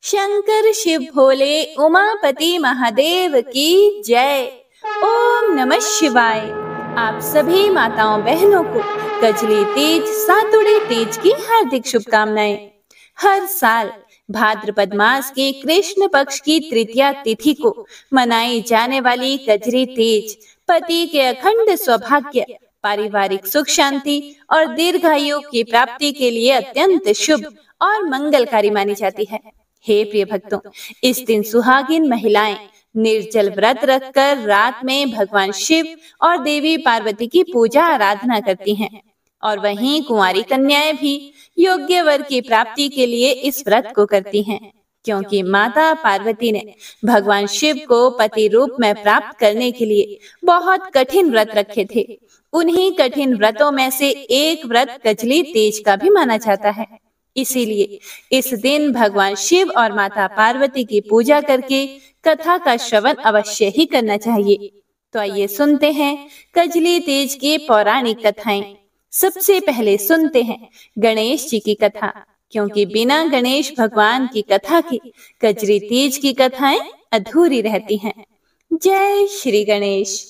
शंकर शिव भोले उमापति महादेव की जय। ओम नमः शिवाय। आप सभी माताओं बहनों को कजली तीज सातुड़ी तीज की हार्दिक शुभकामनाएं। हर साल भाद्रपद मास के कृष्ण पक्ष की तृतीया तिथि को मनाई जाने वाली कजरी तीज पति के अखंड सौभाग्य, पारिवारिक सुख शांति और दीर्घायु की प्राप्ति के लिए अत्यंत शुभ और मंगलकारी मानी जाती है। हे प्रिय भक्तों, इस दिन सुहागिन महिलाएं निर्जल व्रत रखकर रात में भगवान शिव और देवी पार्वती की पूजा आराधना करती हैं और वहीं कुंवारी कन्याएं भी योग्य वर की प्राप्ति के लिए इस व्रत को करती हैं, क्योंकि माता पार्वती ने भगवान शिव को पति रूप में प्राप्त करने के लिए बहुत कठिन व्रत रखे थे। उन्हीं कठिन व्रतों में से एक व्रत कजली तीज का भी माना जाता है। इसीलिए इस दिन भगवान शिव और माता पार्वती की पूजा करके कथा का श्रवण अवश्य ही करना चाहिए। तो आइए सुनते हैं कजली तीज की पौराणिक कथाएं। सबसे पहले सुनते हैं गणेश जी की कथा, क्योंकि बिना गणेश भगवान की कथा के कजली तीज की कथाएं अधूरी रहती हैं। जय श्री गणेश।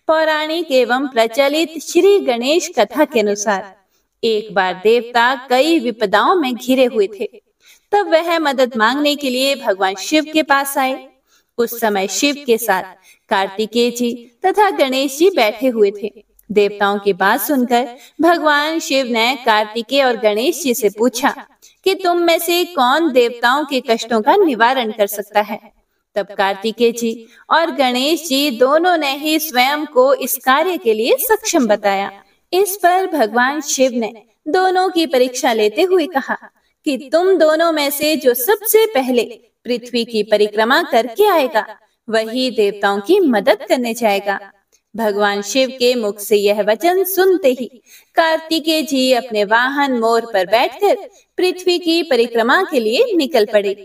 पौराणिक एवं प्रचलित श्री गणेश कथा के अनुसार एक बार देवता कई विपदाओं में घिरे हुए थे। तब वह मदद मांगने के लिए भगवान शिव के पास आए। उस समय शिव के साथ कार्तिकेय जी तथा गणेश जी बैठे हुए थे। देवताओं की बात सुनकर भगवान शिव ने कार्तिकेय और गणेश जी से पूछा कि तुम में से कौन देवताओं के कष्टों का निवारण कर सकता है। तब कार्तिकेय जी और गणेश जी दोनों ने ही स्वयं को इस कार्य के लिए सक्षम बताया। इस पर भगवान शिव ने दोनों की परीक्षा लेते हुए कहा कि तुम दोनों में से जो सबसे पहले पृथ्वी की परिक्रमा करके आएगा वही देवताओं की मदद करने जाएगा। भगवान शिव के मुख से यह वचन सुनते ही कार्तिकेय जी अपने वाहन मोर पर बैठकर पृथ्वी की परिक्रमा के लिए निकल पड़े।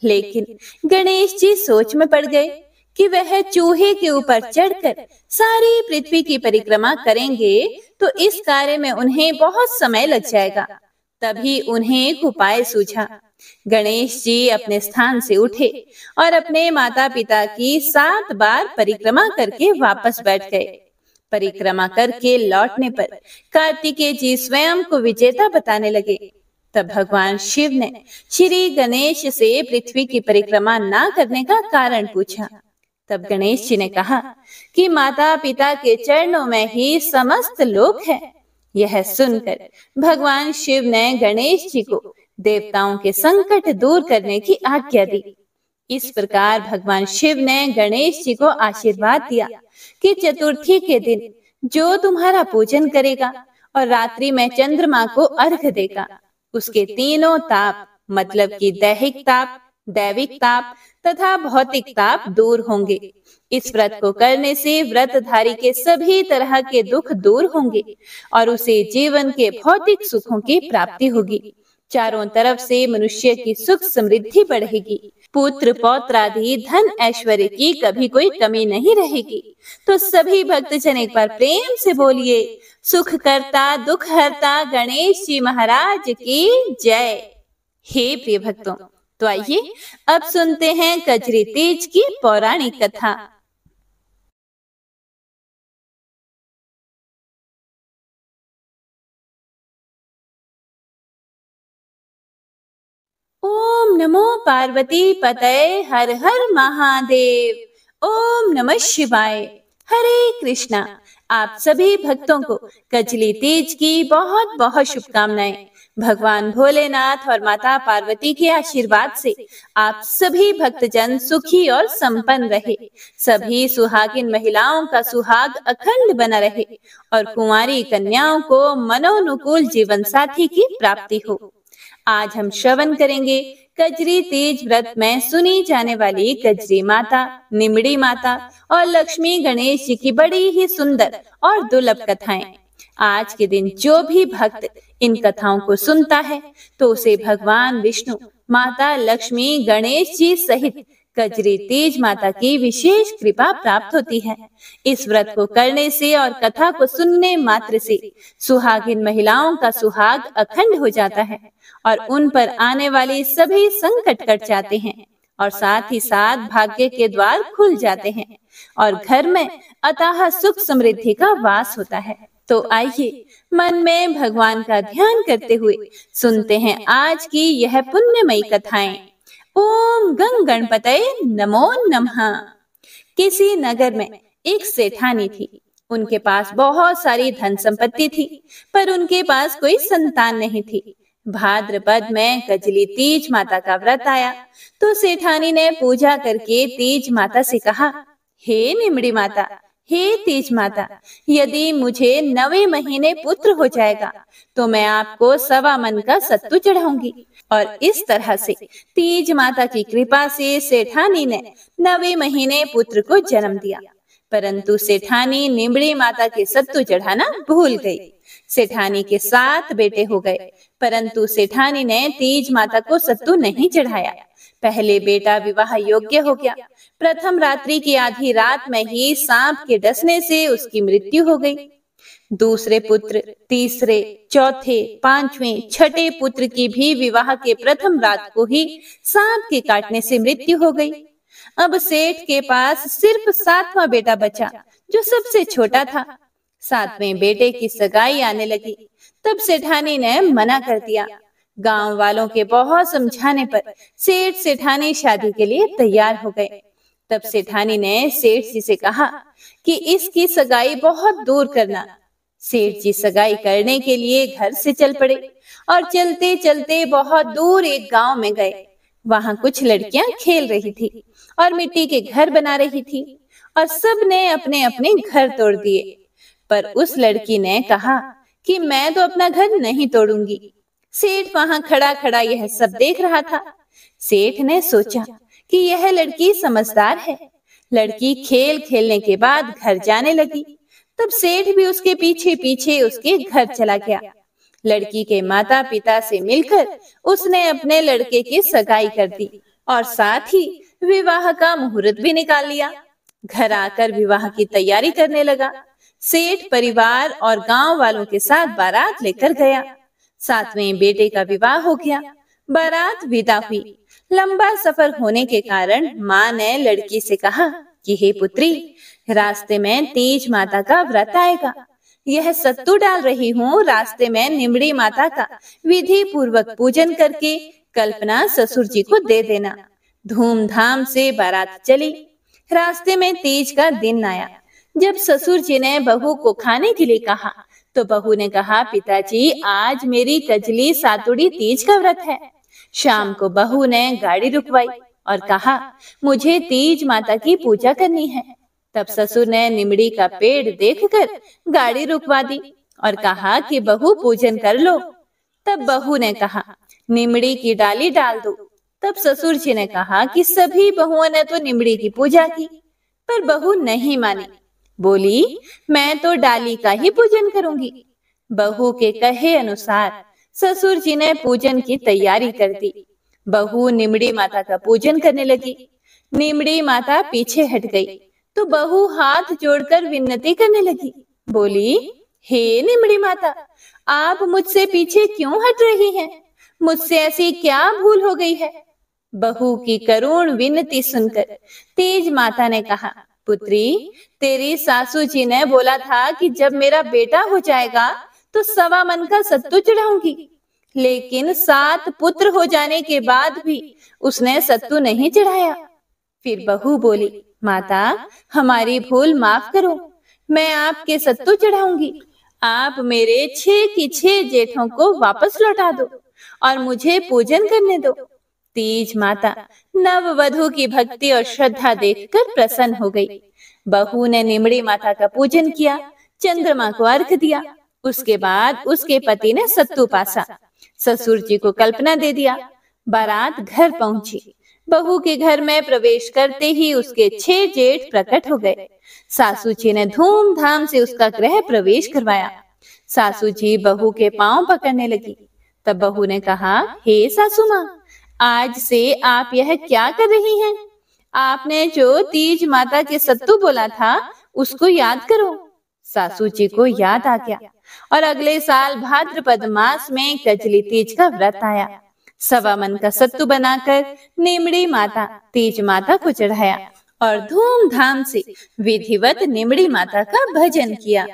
लेकिन गणेश जी सोच में पड़ गए कि वह चूहे के ऊपर चढ़कर सारी पृथ्वी की परिक्रमा करेंगे तो इस कार्य में उन्हें बहुत समय लग जाएगा। तभी उन्हें एक उपाय सूझा। गणेश जी अपने स्थान से उठे और अपने माता पिता की 7 बार परिक्रमा करके वापस बैठ गए। परिक्रमा करके लौटने पर कार्तिकेय जी स्वयं को विजेता बताने लगे। तब भगवान शिव ने श्री गणेश से पृथ्वी की परिक्रमा ना करने का कारण पूछा। तब गणेश जी ने कहा कि माता पिता के चरणों में ही समस्त लोक है। यह सुनकर भगवान शिव ने गणेश जी को देवताओं के संकट दूर करने की आज्ञा दी। इस प्रकार भगवान शिव ने गणेश जी को आशीर्वाद दिया कि चतुर्थी के दिन जो तुम्हारा पूजन करेगा और रात्रि में चंद्रमा को अर्घ देगा, उसके तीनों ताप मतलब कि दैहिक ताप, दैविक ताप तथा भौतिक ताप दूर होंगे। इस व्रत को करने से व्रतधारी के सभी तरह के दुख दूर होंगे और उसे जीवन के भौतिक सुखों की प्राप्ति होगी। चारों तरफ से मनुष्य की सुख समृद्धि बढ़ेगी। पुत्र पौत्र आदि धन ऐश्वर्य की कभी कोई कमी नहीं रहेगी। तो सभी भक्तजन एक बार प्रेम से बोलिए, सुख करता दुख हरता गणेश जी महाराज की जय। हे प्रिय भक्तों, तो आइए अब सुनते हैं कजरी तीज की पौराणिक कथा। ओम नमो पार्वती पतये हर हर महादेव। ओम नमः शिवाय। हरे कृष्णा। आप सभी भक्तों को कजली तीज की बहुत बहुत शुभकामनाएं। भगवान भोलेनाथ और माता पार्वती के आशीर्वाद से आप सभी भक्तजन सुखी और संपन्न रहे। सभी सुहागिन महिलाओं का सुहाग अखंड बना रहे और कुंवारी कन्याओं को मनोनुकूल जीवन साथी की प्राप्ति हो। आज हम श्रवण करेंगे कजरी तीज व्रत में सुनी जाने वाली कजरी माता, निमड़ी माता और लक्ष्मी गणेश जी की बड़ी ही सुंदर और दुर्लभ कथाएं। आज के दिन जो भी भक्त इन कथाओं को सुनता है तो उसे भगवान विष्णु, माता लक्ष्मी, गणेश जी सहित कजरी तीज माता की विशेष कृपा प्राप्त होती है। इस व्रत को करने से और कथा को सुनने मात्र से सुहागिन महिलाओं का सुहाग अखंड हो जाता है और उन पर आने वाले सभी संकट कट जाते हैं और साथ ही साथ भाग्य के द्वार खुल जाते हैं और घर में अथाह सुख समृद्धि का वास होता है। तो आइए मन में भगवान का ध्यान करते हुए सुनते हैं आज की यह पुण्यमयी कथाएं। ओम गंग गणपतये नमो नमः। किसी नगर में एक सेठानी थी। उनके पास बहुत सारी धन संपत्ति थी, पर उनके पास कोई संतान नहीं थी। भाद्रपद में कजली तीज माता का व्रत आया तो सेठानी ने पूजा करके तीज माता से कहा, हे निमड़ी माता, हे तीज माता, यदि मुझे 9वें महीने पुत्र हो जाएगा तो मैं आपको 1.25 मन का सत्तू चढ़ाऊंगी। और इस तरह से तीज माता की कृपा से सेठानी ने 9वें महीने पुत्र को जन्म दिया। परंतु सेठानी निमड़ी माता के सत्तू चढ़ाना भूल गई। सेठानी के 7 बेटे हो गए, परंतु सेठानी ने तीज माता को सत्तू नहीं चढ़ाया। पहले बेटा विवाह योग्य हो गया। प्रथम रात्रि की आधी रात में ही सांप के डसने से उसकी मृत्यु हो गई। दूसरे पुत्र, तीसरे, चौथे, 5वें, 6ठे पुत्र की भी विवाह के प्रथम रात को ही सांप के काटने से मृत्यु हो गई। अब सेठ के पास सिर्फ 7वां बेटा बचा, जो सबसे छोटा था। 7वें बेटे की सगाई आने लगी, तब सेठानी ने मना कर दिया। गांव वालों के बहुत समझाने पर सेठ सेठानी शादी के लिए तैयार हो गए। तब सेठानी ने सेठ जी से कहा कि इसकी सगाई बहुत दूर करना। सेठ जी सगाई करने के लिए घर से चल पड़े और चलते चलते बहुत दूर एक गांव में गए। वहां कुछ लड़कियां खेल रही थी और मिट्टी के घर बना रही थी और सब ने अपने अपने घर तोड़ दिए। पर उस लड़की ने कहा कि मैं तो अपना घर नहीं तोड़ूंगी। सेठ वहां खड़ा खड़ा यह सब देख रहा था। सेठ ने सोचा कि यह लड़की समझदार है। लड़की खेल खेलने के बाद घर जाने लगी। तब सेठ भी उसके पीछे पीछे उसके घर चला गया। लड़की के माता पिता से मिलकर उसने अपने लड़के की सगाई कर दी और साथ ही विवाह का मुहूर्त भी निकाल लिया। घर आकर विवाह की तैयारी करने लगा। सेठ परिवार और गांव वालों के साथ बारात लेकर गया। 7वें बेटे का विवाह हो गया। बारात विदा हुई। लंबा सफर होने के कारण माँ ने लड़की से कहा कि हे पुत्री, रास्ते में तीज माता का व्रत आएगा। यह सत्तू डाल रही हूँ, रास्ते में निमड़ी माता का विधि पूर्वक पूजन करके कल्पना ससुर जी को दे देना। धूमधाम से बारात चली। रास्ते में तीज का दिन आया। जब ससुर जी ने बहू को खाने के लिए कहा तो बहू ने कहा, पिताजी, आज मेरी कजली सातुड़ी तीज का व्रत है। शाम को बहू ने गाड़ी रुकवाई और कहा, मुझे तीज माता की पूजा करनी है। तब ससुर ने निमड़ी का पेड़ देखकर गाड़ी रुकवा दी और कहा कि बहू पूजन कर लो। तब बहू ने कहा, निमड़ी की डाली डाल दो। तब ससुर जी ने कहा कि सभी बहुओं ने तो निमड़ी की पूजा की, पर बहू नहीं मानी। बोली, मैं तो डाली का ही पूजन करूंगी। बहू के कहे अनुसार ससुर जी ने पूजन की तैयारी कर दी। बहू निमड़ी माता का पूजन करने लगी। निमड़ी माता पीछे हट गई तो बहू हाथ जोड़कर विनती करने लगी। बोली, हे निमड़ी माता, आप मुझसे पीछे क्यों हट रही हैं? मुझसे ऐसी क्या भूल हो गई है? बहू की करुण विनती सुनकर तीज माता ने कहा, पुत्री, तेरी सासू जी ने बोला था कि जब मेरा बेटा हो जाएगा तो 1.25 मन का सत्तू चढ़ाऊंगी, लेकिन 7 पुत्र हो जाने के बाद भी उसने सत्तू नहीं चढ़ाया। फिर बहू बोली, माता, हमारी भूल माफ करो, मैं आपके सत्तू चढ़ाऊंगी। आप मेरे 6 की 6 जेठों को वापस लौटा दो और मुझे पूजन करने दो। तीज माता नववधू की भक्ति और श्रद्धा देखकर प्रसन्न हो गई। बहू ने निमड़ी माता का पूजन किया, चंद्रमा को अर्घ दिया। उसके बाद उसके पति ने सत्तू पासा। ससुर जी को कल्पना दे दिया। बारात घर पहुंची। बहू के घर में प्रवेश करते ही उसके 6 जेठ प्रकट हो गए। सासू जी ने धूमधाम से उसका गृह प्रवेश करवाया। सासू जी बहू के पांव पकड़ने लगी। तब बहू ने कहा, हे सासू माँ, आज से आप यह क्या कर रही हैं? आपने जो तीज माता के सत्तू बोला था उसको याद करो। सासू जी को याद आ गया और अगले साल भाद्रपद मास में कजली तीज का व्रत आया। 1.25 मन का सत्तू बनाकर निमड़ी माता तीज माता को चढ़ाया और धूमधाम से विधिवत निमड़ी माता का भजन किया।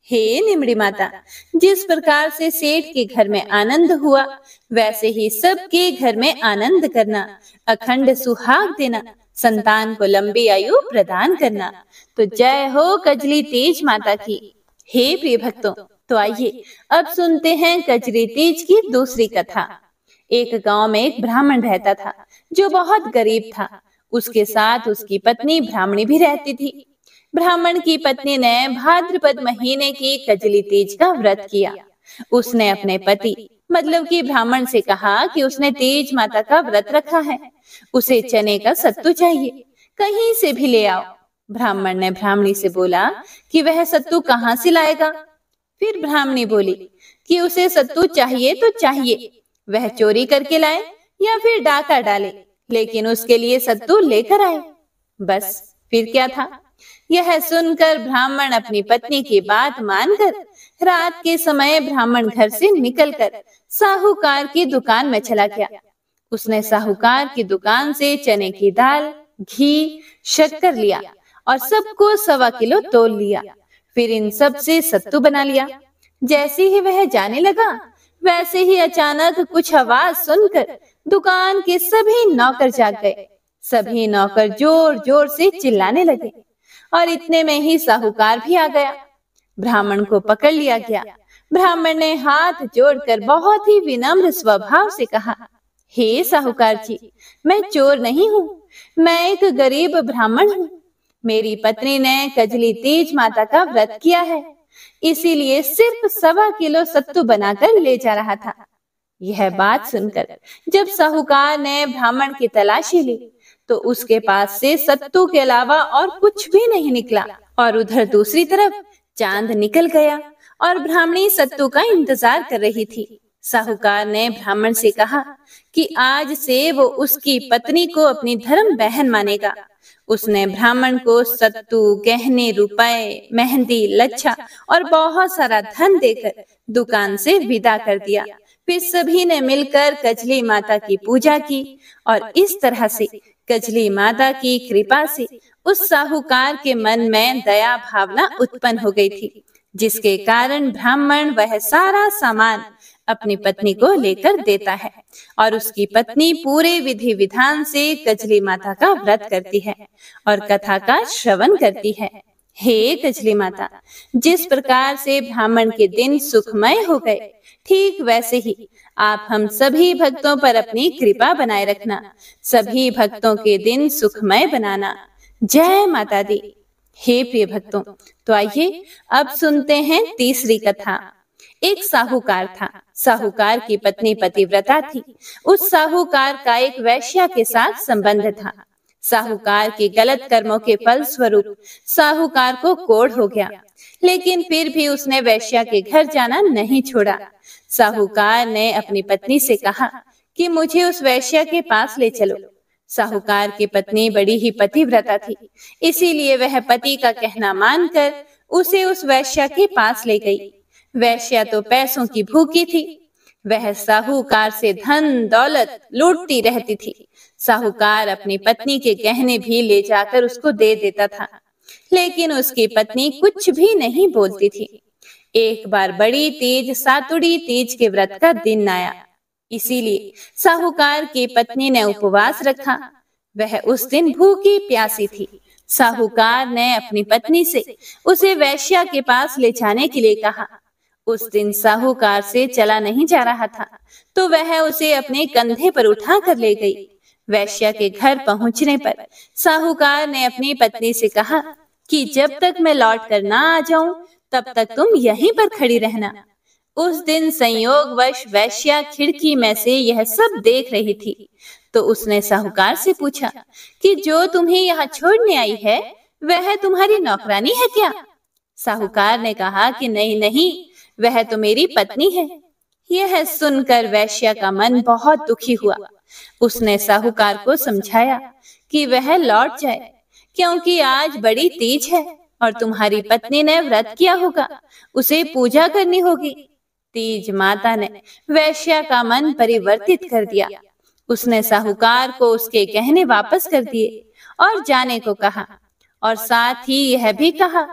हे निमड़ी माता, जिस प्रकार से सेठ के घर में आनंद हुआ वैसे ही सबके घर में आनंद करना, अखंड सुहाग देना, संतान को लंबी आयु प्रदान करना। तो जय हो कजली तीज माता की। हे प्रिय भक्तों, तो आइए अब सुनते हैं कजली तीज की दूसरी कथा। एक गांव में एक ब्राह्मण रहता था जो बहुत गरीब था। उसके साथ उसकी पत्नी ब्राह्मणी भी रहती थी। ब्राह्मण की पत्नी ने भाद्रपद महीने की कजली तीज का व्रत किया। उसने अपने पति मतलब कि ब्राह्मण से कहा कि उसने तीज माता का व्रत रखा है, उसे चने का सत्तू चाहिए, कहीं से भी ले आओ। ब्राह्मण ने ब्राह्मणी से बोला कि वह सत्तू कहाँ से लाएगा। फिर ब्राह्मणी बोली कि उसे सत्तू चाहिए तो चाहिए, वह चोरी करके लाए या फिर डाका डाले, लेकिन उसके लिए सत्तू लेकर आए। बस फिर क्या था। यह सुनकर ब्राह्मण अपनी पत्नी की बात मानकर रात के समय ब्राह्मण घर से निकलकर साहूकार की दुकान में चला गया। उसने साहूकार की दुकान से चने की दाल, घी, शक्कर लिया और सबको 1.25 किलो तोल लिया। फिर इन सब से सत्तू बना लिया। जैसे ही वह जाने लगा वैसे ही अचानक कुछ आवाज सुनकर दुकान के सभी नौकर जाग गए। सभी नौकर जोर जोर से चिल्लाने लगे और इतने में ही साहूकार भी आ गया। ब्राह्मण को पकड़ लिया गया। ब्राह्मण ने हाथ जोड़कर बहुत ही विनम्र स्वभाव से कहा, हे साहूकार जी, मैं चोर नहीं हूँ, मैं एक गरीब ब्राह्मण हूँ। मेरी पत्नी ने कजली तीज माता का व्रत किया है, इसीलिए सिर्फ 1.25 किलो सत्तू बनाकर ले जा रहा था। यह बात सुनकर जब साहूकार ने ब्राह्मण की तलाशी ली तो उसके पास से सत्तू के अलावा और कुछ भी नहीं निकला। और उधर दूसरी तरफ चांद निकल गया और ब्राह्मणी सत्तू का इंतजार कर रही थी। साहूकार ने ब्राह्मण से कहा कि आज से वो उसकी पत्नी को अपनी धर्म बहन मानेगा। उसने ब्राह्मण को सत्तू, गहने, रुपए, मेहंदी, लच्छा और बहुत सारा धन देकर दुकान से विदा कर दिया। फिर सभी ने मिलकर कजली माता की पूजा की और इस तरह से कजली माता की कृपा से उस साहूकार के मन में दया भावना उत्पन्न हो गई थी, जिसके कारण ब्राह्मण वह सारा सामान अपनी पत्नी को लेकर देता है और उसकी पत्नी पूरे विधि विधान से कजली माता का व्रत करती है और कथा का श्रवण करती है। हे कजली माता, जिस प्रकार से ब्राह्मण के दिन सुखमय हो गए, ठीक वैसे ही आप हम सभी भक्तों पर अपनी कृपा बनाए रखना, सभी भक्तों के दिन सुखमय बनाना। जय माता दी। हे प्रिय भक्तों, तो आइए अब सुनते हैं तीसरी कथा। एक साहूकार था। साहूकार की पत्नी पतिव्रता थी। उस साहूकार का एक वैश्या के साथ संबंध था। साहूकार के गलत कर्मों के फल स्वरूप साहूकार को कोढ़ हो गया, लेकिन फिर भी उसने वैश्या के घर जाना नहीं छोड़ा। साहूकार ने अपनी पत्नी से कहा कि मुझे उस वैश्या के पास ले चलो। साहूकार की पत्नी बड़ी ही पतिव्रता थी, इसीलिए वह पति का कहना मानकर उसे उस वैश्या के पास ले गई। वैश्या तो पैसों की भूखी थी। वह साहूकार से धन दौलत लूटती रहती थी। साहूकार अपनी पत्नी के गहने भी ले जाकर उसको दे देता था, लेकिन उसकी पत्नी कुछ भी नहीं बोलती थी। एक बार बड़ी तीज सातुड़ी तीज के व्रत का दिन आया, इसीलिए साहूकार की पत्नी ने उपवास रखा। वह उस दिन भूखी प्यासी थी। साहूकार ने अपनी पत्नी से उसे वैश्या के पास ले जाने के लिए कहा। उस दिन साहूकार से चला नहीं जा रहा था, तो वह उसे अपने कंधे पर उठा कर ले गई। वैश्या के घर पहुंचने पर साहूकार ने अपनी पत्नी से कहा कि जब तक मैं लौट कर ना आ जाऊं तब तक तुम यहीं पर खड़ी रहना। उस दिन संयोगवश वैश्या खिड़की में से यह सब देख रही थी, तो उसने साहूकार से पूछा कि जो तुम्हें यहाँ छोड़ने आई है वह तुम्हारी नौकरानी है क्या? साहूकार ने कहा कि नहीं नहीं, वह तो मेरी पत्नी है। यह सुनकर वैश्या का मन बहुत दुखी हुआ। उसने साहूकार को समझाया कि वह लौट जाए, क्योंकि आज बड़ी तीज है और तुम्हारी पत्नी ने व्रत किया होगा, उसे पूजा करनी होगी। तीज माता ने वैश्या का मन परिवर्तित कर दिया। उसने साहूकार को उसके गहने वापस कर दिए और जाने को कहा, और साथ ही यह भी कहा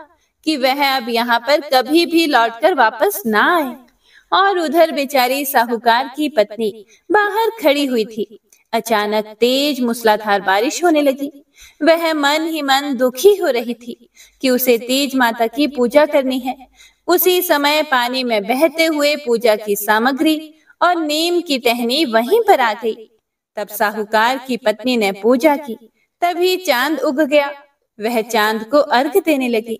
कि वह अब यहाँ पर कभी भी लौटकर वापस ना आए। और उधर बेचारी साहूकार की पत्नी बाहर खड़ी हुई थी। अचानक तेज मूसलाधार बारिश होने लगी। वह मन ही मन दुखी हो रही थी कि उसे तीज माता की पूजा करनी है। उसी समय पानी में बहते हुए पूजा की सामग्री और नीम की टहनी वहीं पर आ गई। तब साहूकार की पत्नी ने पूजा की, तभी चांद उग गया। वह चांद को अर्घ देने लगी।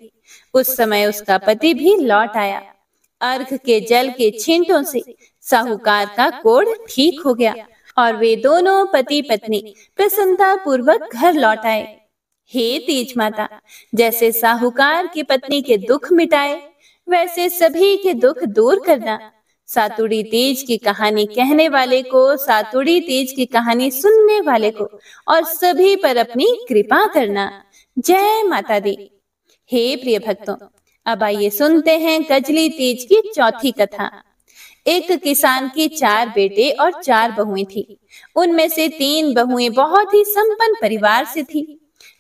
उस समय उसका पति भी लौट आया। अर्घ के जल के छींटों से साहूकार का कोढ़ ठीक हो गया और वे दोनों पति पत्नी प्रसन्नता पूर्वक घर लौट आए। हे तीज माता, जैसे साहूकार की पत्नी के दुख मिटाए, वैसे सभी के दुख दूर करना। सातुड़ी तीज की कहानी कहने वाले को, सातुड़ी तीज की कहानी सुनने वाले को और सभी पर अपनी कृपा करना। जय माता दी। हे प्रिय भक्तों, अब आइए सुनते हैं कजली तीज की चौथी कथा। एक किसान की 4 बेटे और 4 बहुएं थी। उनमें से 3 बहुएं बहुत ही संपन्न परिवार से थी,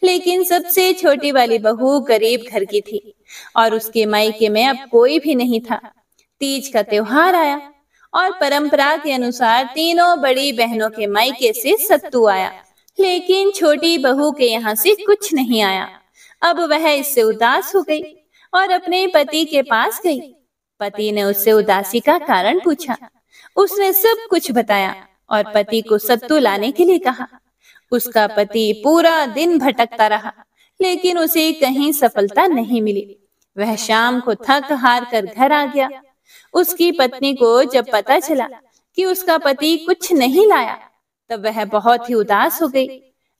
लेकिन सबसे छोटी वाली बहू गरीब घर की थी और उसके मायके में अब कोई भी नहीं था। तीज का त्योहार आया और परंपरा के अनुसार तीनों बड़ी बहनों के मायके से सत्तू आया, लेकिन छोटी बहू के यहाँ से कुछ नहीं आया। अब वह इससे उदास हो गई और अपने पति के पास गई। पति ने उससे उदासी का कारण पूछा। उसने सब कुछ बताया और पति को सत्तू लाने के लिए कहा। उसका पति पूरा दिन भटकता रहा, लेकिन उसे कहीं सफलता नहीं मिली। वह शाम को थक हार कर घर आ गया। उसकी पत्नी को जब पता चला कि उसका पति कुछ नहीं लाया, तब वह बहुत ही उदास हो गई।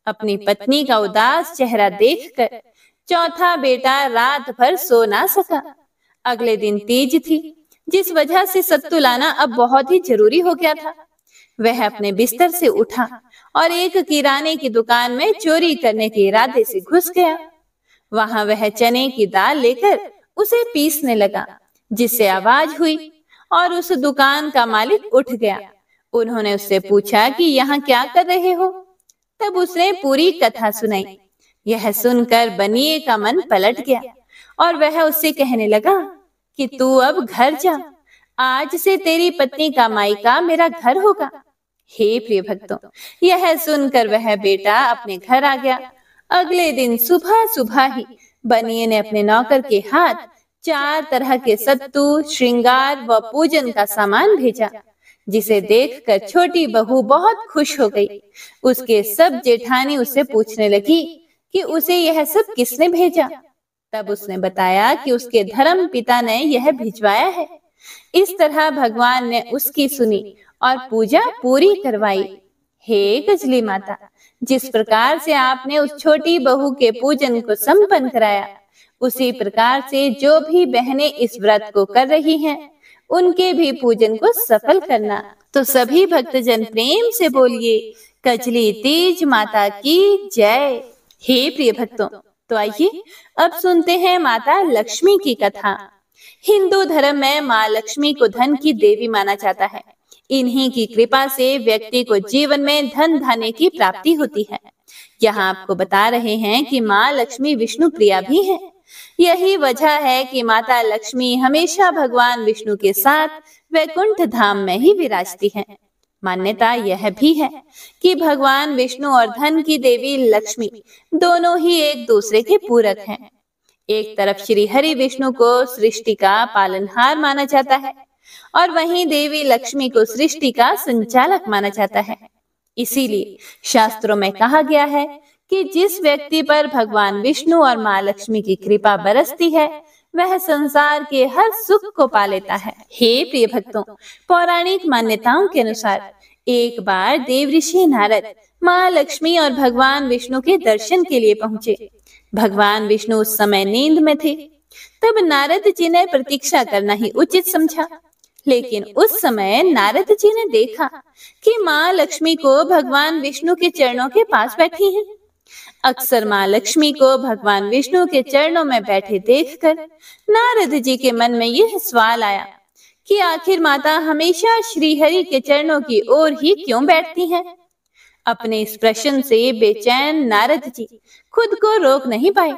अपनी पत्नी का उदास चेहरा देखकर चौथा बेटा रात भर सो ना सका। अगले दिन तीज थी, जिस वजह से सत्तू लाना अब बहुत ही जरूरी हो गया था। वह अपने बिस्तर से उठा और एक किराने की दुकान में चोरी करने के इरादे से घुस गया। वहां वह चने की दाल लेकर उसे पीसने लगा, जिससे आवाज हुई और उस दुकान का मालिक उठ गया। उन्होंने उससे पूछा कि यहाँ क्या कर रहे हो? तब उसने पूरी कथा सुनाई। यह सुनकर बनिए का मन पलट गया और वह उससे कहने लगा कि तू अब घर जा, आज से तेरी पत्नी का मायका मेरा घर होगा। हे प्रिय भक्तों, यह सुनकर वह बेटा अपने घर आ गया। अगले दिन सुबह सुबह ही बनिए ने अपने नौकर के हाथ 4 तरह के सत्तू, श्रृंगार व पूजन का सामान भेजा, जिसे देखकर छोटी बहू बहुत खुश हो गई। उसके सब जेठानी उससे पूछने लगी कि उसे यह सब किसने भेजा। तब उसने बताया कि उसके धर्म पिता ने यह भिजवाया है। इस तरह भगवान ने उसकी सुनी और पूजा पूरी करवाई। हे कजली माता, जिस प्रकार से आपने उस छोटी बहू के पूजन को संपन्न कराया, उसी प्रकार से जो भी बहनें इस व्रत को कर रही हैं, उनके भी पूजन को सफल करना। तो सभी भक्तजन प्रेम से बोलिए कजली तीज माता की जय। हे प्रिय भक्तों, तो आइए अब सुनते हैं माता लक्ष्मी की कथा। हिंदू धर्म में माँ लक्ष्मी को धन की देवी माना जाता है। इन्हीं की कृपा से व्यक्ति को जीवन में धन धान्य की प्राप्ति होती है। यहाँ आपको बता रहे हैं कि माँ लक्ष्मी विष्णु प्रिया भी है। यही वजह है कि माता लक्ष्मी हमेशा भगवान विष्णु के साथ वैकुंठ धाम में ही विराजती है। मान्यता यह भी है कि भगवान विष्णु और धन की देवी लक्ष्मी दोनों ही एक दूसरे के पूरक हैं। एक तरफ श्री हरि विष्णु को सृष्टि का पालनहार माना जाता है और वहीं देवी लक्ष्मी को सृष्टि का संचालक माना जाता है। इसीलिए शास्त्रों में कहा गया है कि जिस व्यक्ति पर भगवान विष्णु और माँ लक्ष्मी की कृपा बरसती है, वह संसार के हर सुख को पा लेता है। हे प्रिय भक्तों, पौराणिक मान्यताओं के अनुसार एक बार देवऋषि नारद माँ लक्ष्मी और भगवान विष्णु के दर्शन के लिए पहुँचे। भगवान विष्णु उस समय नींद में थे। तब नारद जी ने प्रतीक्षा करना ही उचित समझा, लेकिन उस समय नारद जी ने देखा कि माँ लक्ष्मी को भगवान विष्णु के चरणों के पास बैठी हैं। अक्सर माँ लक्ष्मी को भगवान विष्णु के चरणों में बैठे देखकर नारद जी के मन में यह सवाल आया कि आखिर माता हमेशा श्री हरि के चरणों की ओर ही क्यों बैठती हैं? अपने इस प्रश्न से बेचैन नारद जी खुद को रोक नहीं पाए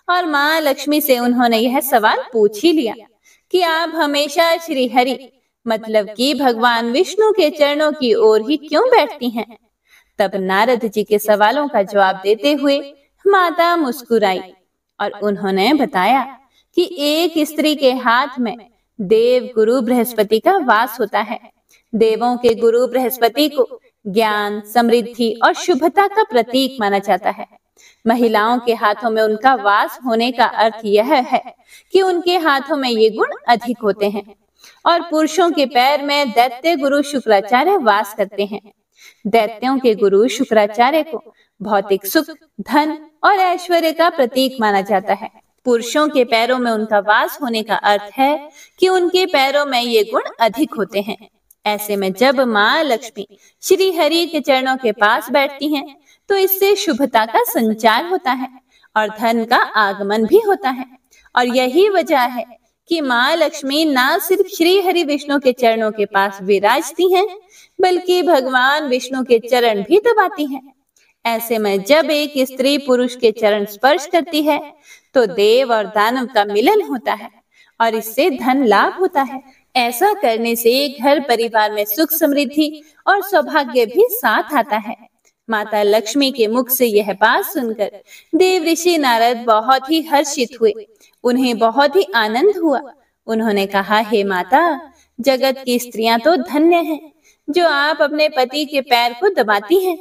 और माँ लक्ष्मी से उन्होंने यह सवाल पूछ ही लिया कि आप हमेशा श्री हरि मतलब कि भगवान विष्णु के चरणों की ओर ही क्यों बैठती हैं? तब नारद जी के सवालों का जवाब देते हुए माता मुस्कुराई और उन्होंने बताया कि एक स्त्री के हाथ में देव गुरु बृहस्पति का वास होता है। देवों के गुरु बृहस्पति को ज्ञान, समृद्धि और शुभता का प्रतीक माना जाता है। महिलाओं के हाथों में उनका वास होने का अर्थ यह है कि उनके हाथों में ये गुण अधिक होते हैं और पुरुषों के पैर में दैत्य गुरु शुक्राचार्य वास करते हैं। दैत्यों के गुरु शुक्राचार्य को भौतिक सुख, धन और ऐश्वर्य का प्रतीक माना जाता है। पुरुषों के पैरों में उनका वास होने का अर्थ है कि उनके पैरों में ये गुण अधिक होते हैं। ऐसे में जब माँ लक्ष्मी श्री हरि के चरणों के पास बैठती हैं, तो इससे शुभता का संचार होता है और धन का आगमन भी होता है। और यही वजह है कि माँ लक्ष्मी न सिर्फ श्री हरि विष्णु के चरणों के पास विराजती हैं, बल्कि भगवान विष्णु के चरण भी दबाती हैं। ऐसे में जब एक स्त्री पुरुष के चरण स्पर्श करती है, तो देव और दानव का मिलन होता है और इससे धन लाभ होता है। ऐसा करने से घर परिवार में सुख, समृद्धि और सौभाग्य भी साथ आता है। माता लक्ष्मी के मुख से यह बात सुनकर देव ऋषि नारद बहुत ही हर्षित हुए। उन्हें बहुत ही आनंद हुआ। उन्होंने कहा, हे माता, जगत की स्त्रियां तो धन्य हैं जो आप अपने पति के पैर को दबाती हैं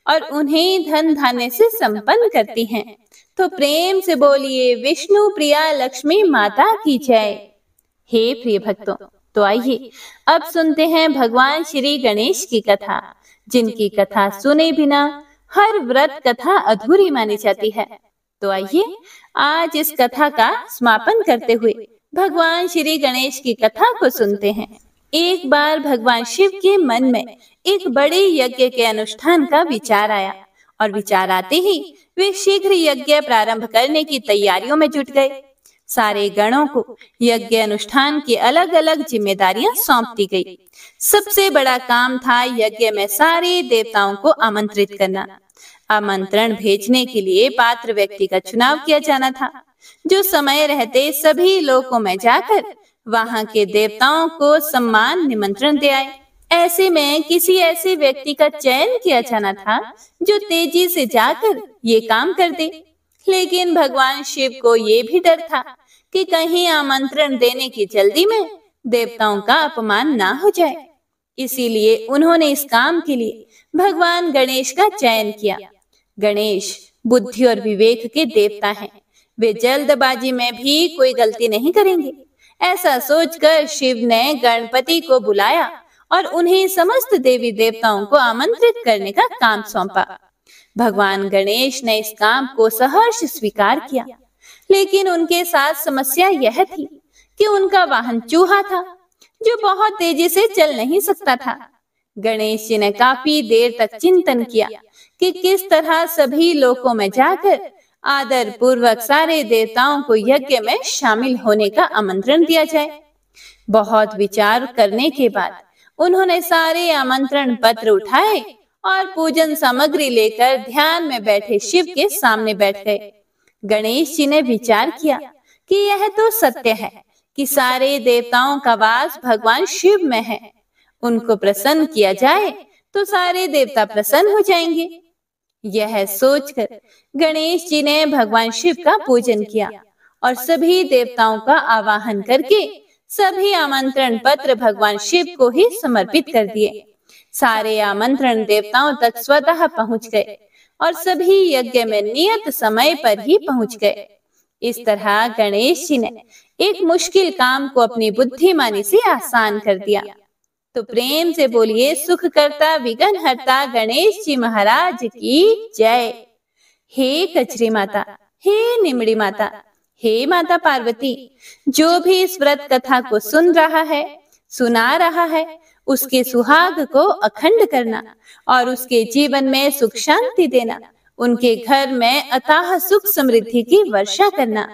और उन्हें धन धान्य से संपन्न करती हैं। तो प्रेम से बोलिए, विष्णु प्रिया लक्ष्मी माता की जय। हे प्रिय भक्तों, तो आइए अब सुनते हैं भगवान श्री गणेश की कथा, जिनकी कथा सुने बिना हर व्रत कथा अधूरी मानी जाती है। तो आइए आज इस कथा का समापन करते हुए भगवान श्री गणेश की कथा को सुनते हैं। एक बार भगवान शिव के मन में एक बड़े यज्ञ के अनुष्ठान का विचार आया और विचार आते ही वे शीघ्र यज्ञ प्रारंभ करने की तैयारियों में जुट गए। सारे गणों को यज्ञ अनुष्ठान की अलग अलग जिम्मेदारियां सौंप दी गई। सबसे बड़ा काम था यज्ञ में सारे देवताओं को आमंत्रित करना। आमंत्रण भेजने के लिए पात्र व्यक्ति का चुनाव किया जाना था, जो समय रहते सभी लोकों में जाकर वहां के देवताओं को सम्मान निमंत्रण दे आए। ऐसे में किसी ऐसे व्यक्ति का चयन किया जाना था जो तेजी से जाकर ये काम कर दे। लेकिन भगवान शिव को ये भी डर था कि कहीं आमंत्रण देने की जल्दी में देवताओं का अपमान ना हो जाए। इसीलिए उन्होंने इस काम के लिए भगवान गणेश का चयन किया। गणेश बुद्धि और विवेक के देवता हैं। वे जल्दबाजी में भी कोई गलती नहीं करेंगे। ऐसा सोचकर शिव ने गणपति को बुलाया और उन्हें समस्त देवी देवताओं को आमंत्रित करने का काम सौंपा। भगवान गणेश ने इस काम को सहर्ष स्वीकार किया, लेकिन उनके साथ समस्या यह थी कि उनका वाहन चूहा था, जो बहुत तेजी से चल नहीं सकता था। गणेश जी ने काफी देर तक चिंतन किया कि किस तरह सभी लोकों में जाकर आदर पूर्वक सारे देवताओं को यज्ञ में शामिल होने का आमंत्रण दिया जाए। बहुत विचार करने के बाद उन्होंने सारे आमंत्रण पत्र उठाए और पूजन सामग्री लेकर ध्यान में बैठे शिव के सामने बैठ गए। गणेश जी ने विचार किया कि यह तो सत्य है कि सारे देवताओं का वास भगवान शिव में है। उनको प्रसन्न किया जाए तो सारे देवता प्रसन्न हो जाएंगे। यह सोचकर गणेश जी ने भगवान शिव का पूजन किया और सभी देवताओं का आवाहन करके सभी आमंत्रण पत्र भगवान शिव को ही समर्पित कर दिए। सारे आमंत्रण देवताओं तक स्वतः पहुंच गए और सभी यज्ञ में नियत समय पर ही पहुंच गए। इस तरह गणेश जी ने एक मुश्किल काम को अपनी बुद्धिमानी से आसान कर दिया। तो प्रेम से बोलिए, सुख करता विघ्न हरता गणेश जी महाराज की जय। हे कजरी माता, हे निमड़ी माता, हे माता पार्वती, जो भी इस व्रत कथा को सुन रहा है, सुना रहा है, उसके सुहाग को अखंड करना और उसके जीवन में सुख शांति देना, उनके घर में अथाह सुख समृद्धि की वर्षा करना,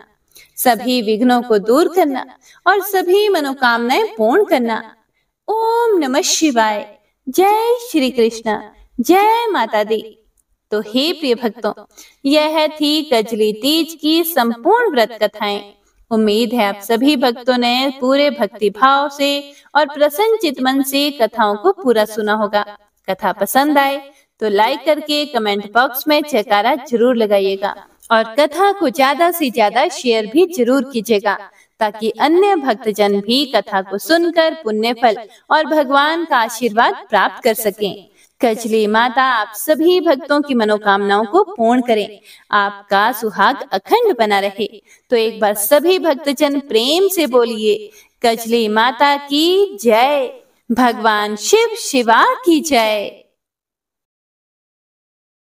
सभी विघ्नों को दूर करना और सभी मनोकामनाएं पूर्ण करना। ओम नमः शिवाय। जय श्री कृष्ण। जय माता दी। तो हे प्रिय भक्तों, यह थी कजली तीज की संपूर्ण व्रत कथाएं। उम्मीद है आप सभी भक्तों ने पूरे भक्ति भाव से और प्रसन्न चित मन से कथाओं को पूरा सुना होगा। कथा पसंद आए तो लाइक करके कमेंट बॉक्स में जयकारा जरूर लगाइएगा और कथा को ज्यादा से ज्यादा शेयर भी जरूर कीजिएगा, ताकि अन्य भक्तजन भी कथा को सुनकर पुण्य फल और भगवान का आशीर्वाद प्राप्त कर सकें। कजली माता आप सभी भक्तों की मनोकामनाओं को पूर्ण करें, आपका सुहाग अखंड बना रहे। तो एक बार सभी भक्तजन प्रेम से बोलिए, कजली माता की जय। भगवान शिव शिवा की जय।